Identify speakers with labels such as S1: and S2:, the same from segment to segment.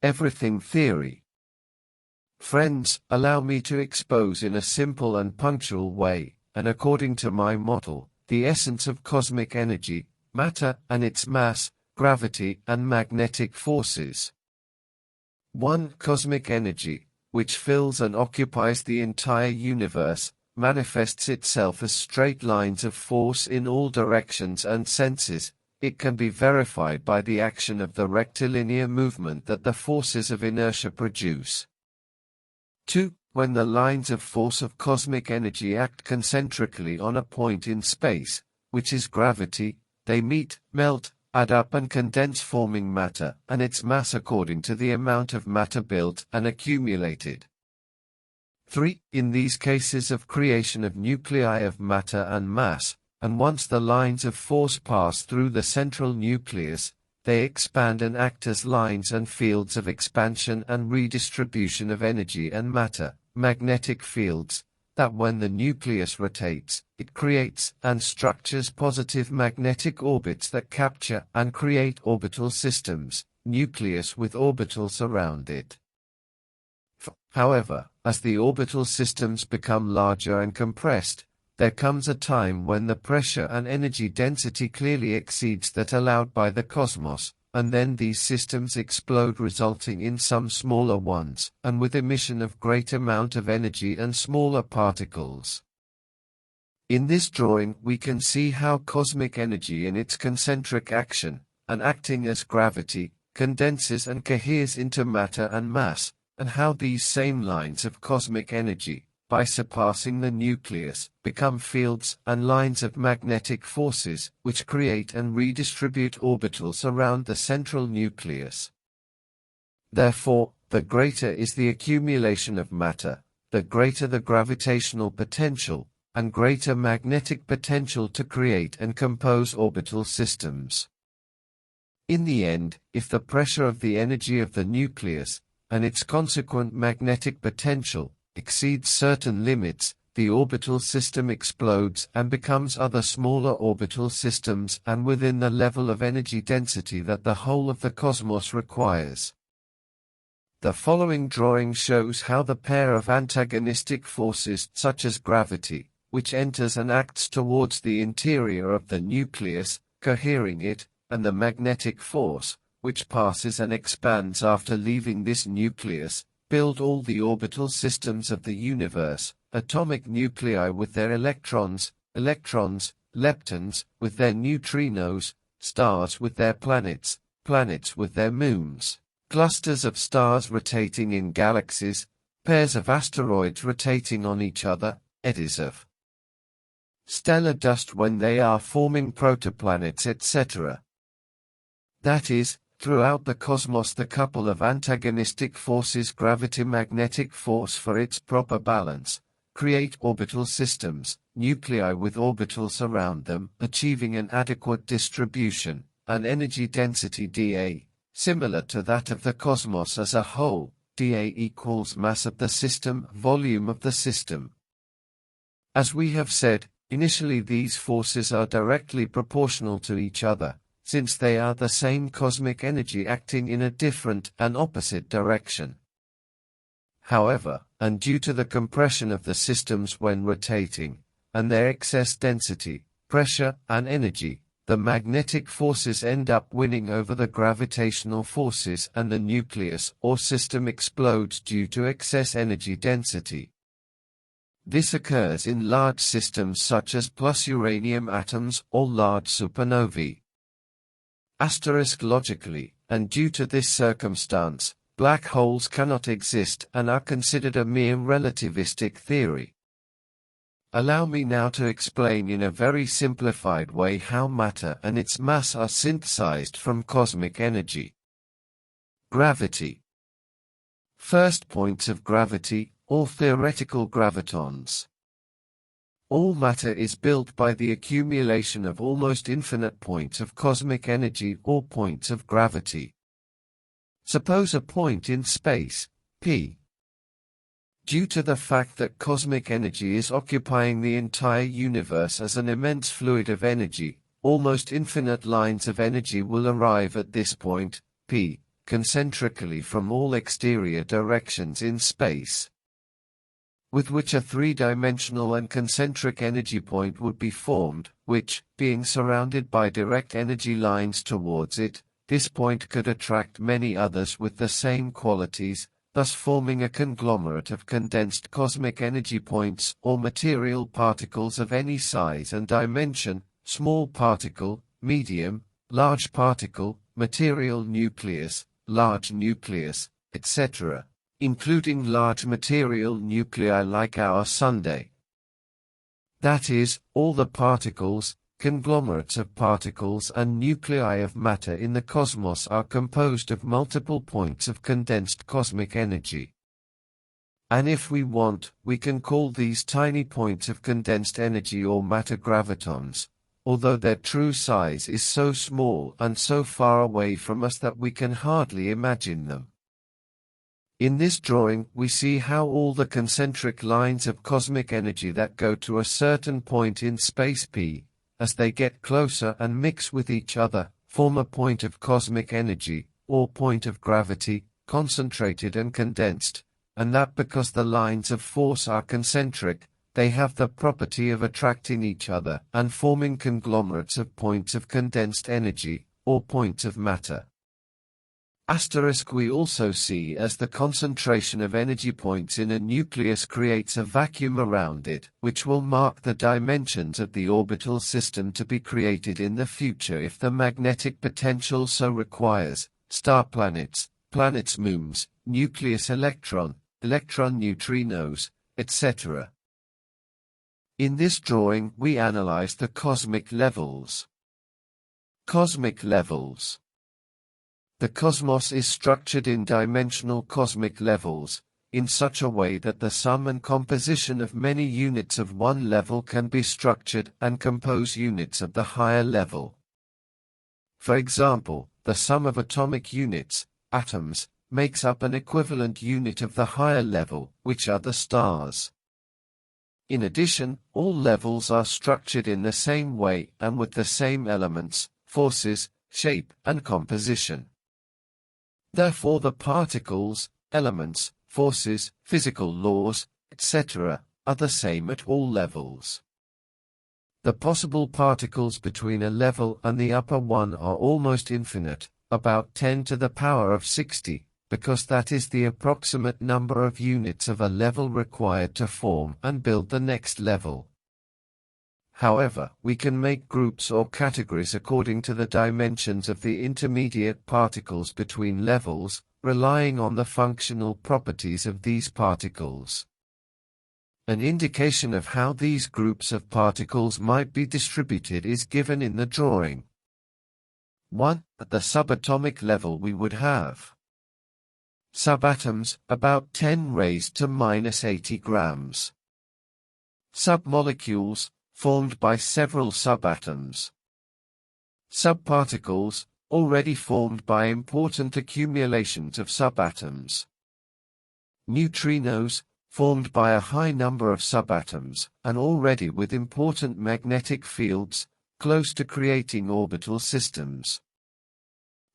S1: everything theory. Friends, allow me to expose in a simple and punctual way, and according to my model, the essence of cosmic energy, matter and its mass, gravity and magnetic forces. 1. Cosmic energy, which fills and occupies the entire universe, manifests itself as straight lines of force in all directions and senses. It can be verified by the action of the rectilinear movement that the forces of inertia produce. 2. When the lines of force of cosmic energy act concentrically on a point in space, which is gravity, they meet, melt, add up and condense, forming matter and its mass according to the amount of matter built and accumulated. 3. In these cases of creation of nuclei of matter and mass, and once the lines of force pass through the central nucleus, they expand and act as lines and fields of expansion and redistribution of energy and matter, magnetic fields, that when the nucleus rotates, it creates and structures positive magnetic orbits that capture and create orbital systems, nucleus with orbitals around it. However, as the orbital systems become larger and compressed, there comes a time when the pressure and energy density clearly exceeds that allowed by the cosmos, and then these systems explode, resulting in some smaller ones, and with emission of great amount of energy and smaller particles. In this drawing we can see how cosmic energy in its concentric action, and acting as gravity, condenses and coheres into matter and mass, and how these same lines of cosmic energy, by surpassing the nucleus, become fields and lines of magnetic forces, which create and redistribute orbitals around the central nucleus. Therefore, the greater is the accumulation of matter, the greater the gravitational potential, and greater magnetic potential to create and compose orbital systems. In the end, if the pressure of the energy of the nucleus, and its consequent magnetic potential, exceeds certain limits, the orbital system explodes and becomes other smaller orbital systems and within the level of energy density that the whole of the cosmos requires. The following drawing shows how the pair of antagonistic forces such as gravity, which enters and acts towards the interior of the nucleus, cohering it, and the magnetic force, which passes and expands after leaving this nucleus, build all the orbital systems of the universe, atomic nuclei with their electrons, leptons with their neutrinos, stars with their planets, planets with their moons, clusters of stars rotating in galaxies, pairs of asteroids rotating on each other, eddies of stellar dust when they are forming protoplanets, etc. That is, throughout the cosmos the couple of antagonistic forces, gravity-magnetic force for its proper balance, create orbital systems, nuclei with orbitals around them, achieving an adequate distribution, and energy density dA, similar to that of the cosmos as a whole, dA equals mass of the system, volume of the system. As we have said, initially these forces are directly proportional to each other, since they are the same cosmic energy acting in a different and opposite direction. However, and due to the compression of the systems when rotating, and their excess density, pressure, and energy, the magnetic forces end up winning over the gravitational forces and the nucleus or system explodes due to excess energy density. This occurs in large systems such as plus uranium atoms or large supernovae. Logically, and due to this circumstance, black holes cannot exist and are considered a mere relativistic theory. Allow me now to explain in a very simplified way how matter and its mass are synthesized from cosmic energy. Gravity. First, points of gravity, or theoretical gravitons. All matter is built by the accumulation of almost infinite points of cosmic energy or points of gravity. Suppose a point in space, P. Due to the fact that cosmic energy is occupying the entire universe as an immense fluid of energy, almost infinite lines of energy will arrive at this point, P, concentrically from all exterior directions in space, with which a three-dimensional and concentric energy point would be formed, which, being surrounded by direct energy lines towards it, this point could attract many others with the same qualities, thus forming a conglomerate of condensed cosmic energy points or material particles of any size and dimension: small particle, medium, large particle, material nucleus, large nucleus, etc., including large material nuclei like our Sunday. That is, all the particles, conglomerates of particles and nuclei of matter in the cosmos are composed of multiple points of condensed cosmic energy. And if we want, we can call these tiny points of condensed energy or matter gravitons, although their true size is so small and so far away from us that we can hardly imagine them. In this drawing, we see how all the concentric lines of cosmic energy that go to a certain point in space P, as they get closer and mix with each other, form a point of cosmic energy, or point of gravity, concentrated and condensed, and that because the lines of force are concentric, they have the property of attracting each other and forming conglomerates of points of condensed energy, or points of matter. We also see as the concentration of energy points in a nucleus creates a vacuum around it, which will mark the dimensions of the orbital system to be created in the future if the magnetic potential so requires: star planets, planets moons, nucleus electron neutrinos, etc. In this drawing we analyze the cosmic levels. Cosmic levels. The cosmos is structured in dimensional cosmic levels, in such a way that the sum and composition of many units of one level can be structured and compose units of the higher level. For example, the sum of atomic units, atoms, makes up an equivalent unit of the higher level, which are the stars. In addition, all levels are structured in the same way and with the same elements, forces, shape, and composition. Therefore the particles, elements, forces, physical laws, etc., are the same at all levels. The possible particles between a level and the upper one are almost infinite, about 10 to the power of 60, because that is the approximate number of units of a level required to form and build the next level. However, we can make groups or categories according to the dimensions of the intermediate particles between levels, relying on the functional properties of these particles. An indication of how these groups of particles might be distributed is given in the drawing. 1. At the subatomic level we would have subatoms, about 10 raised to minus 80 grams. Submolecules, formed by several subatoms. Subparticles, already formed by important accumulations of subatoms. Neutrinos, formed by a high number of subatoms, and already with important magnetic fields, close to creating orbital systems.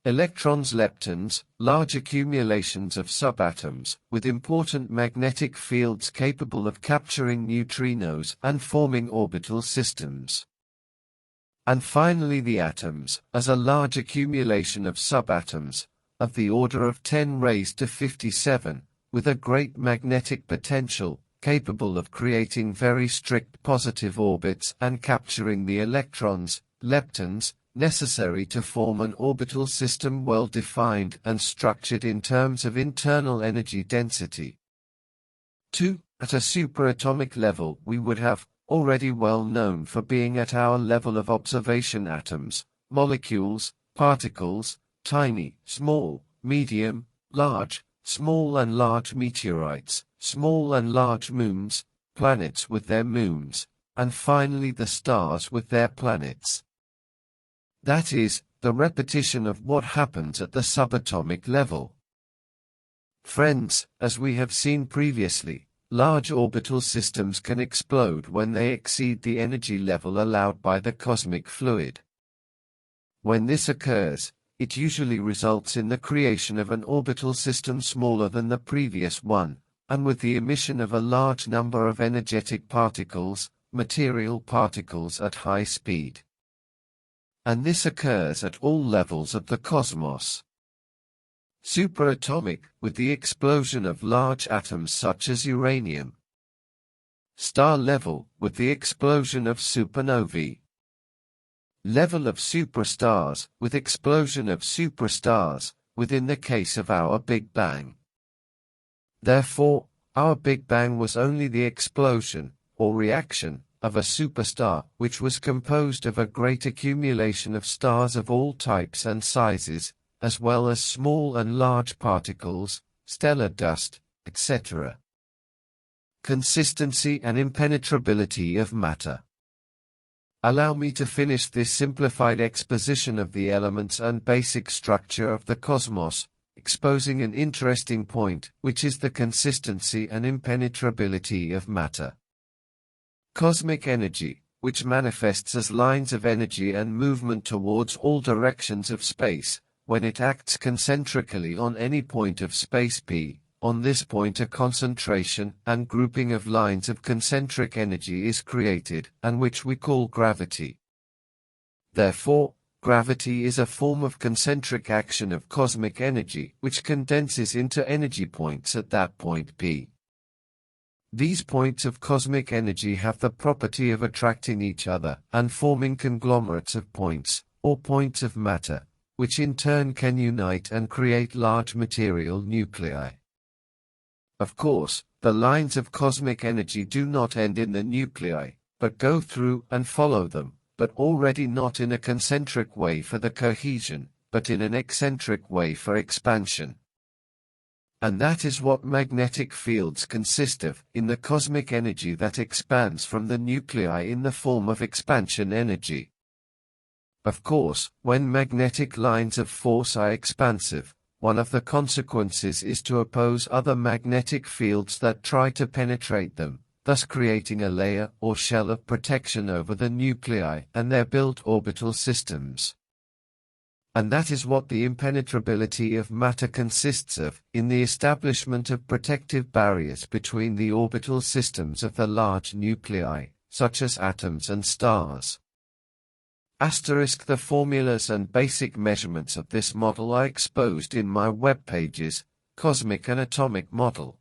S1: Electrons, leptons, large accumulations of subatoms, with important magnetic fields capable of capturing neutrinos and forming orbital systems. And finally the atoms, as a large accumulation of subatoms, of the order of 10 raised to 57, with a great magnetic potential, capable of creating very strict positive orbits and capturing the electrons, leptons, necessary to form an orbital system well defined and structured in terms of internal energy density. 2. At a superatomic level we would have, already well known for being at our level of observation, atoms, molecules, particles, tiny, small, medium, large, small and large meteorites, small and large moons, planets with their moons, and finally the stars with their planets. That is, the repetition of what happens at the subatomic level. Friends, as we have seen previously, large orbital systems can explode when they exceed the energy level allowed by the cosmic fluid. When this occurs, it usually results in the creation of an orbital system smaller than the previous one, and with the emission of a large number of energetic particles, material particles at high speed. And this occurs at all levels of the cosmos. Superatomic, with the explosion of large atoms such as uranium. Star level, with the explosion of supernovae. Level of superstars, with explosion of superstars, within the case of our Big Bang. Therefore, our Big Bang was only the explosion, or reaction, of a superstar, which was composed of a great accumulation of stars of all types and sizes, as well as small and large particles, stellar dust, etc. Consistency and impenetrability of matter. Allow me to finish this simplified exposition of the elements and basic structure of the cosmos, exposing an interesting point, which is the consistency and impenetrability of matter. Cosmic energy, which manifests as lines of energy and movement towards all directions of space, when it acts concentrically on any point of space P, on this point a concentration and grouping of lines of concentric energy is created, and which we call gravity. Therefore, gravity is a form of concentric action of cosmic energy which condenses into energy points at that point P. These points of cosmic energy have the property of attracting each other and forming conglomerates of points, or points of matter, which in turn can unite and create large material nuclei. Of course, the lines of cosmic energy do not end in the nuclei, but go through and follow them, but already not in a concentric way for the cohesion, but in an eccentric way for expansion. And that is what magnetic fields consist of, in the cosmic energy that expands from the nuclei in the form of expansion energy. Of course, when magnetic lines of force are expansive, one of the consequences is to oppose other magnetic fields that try to penetrate them, thus creating a layer or shell of protection over the nuclei and their built orbital systems. And that is what the impenetrability of matter consists of, in the establishment of protective barriers between the orbital systems of the large nuclei, such as atoms and stars. The formulas and basic measurements of this model are exposed in my web pages, Cosmic and Atomic Model.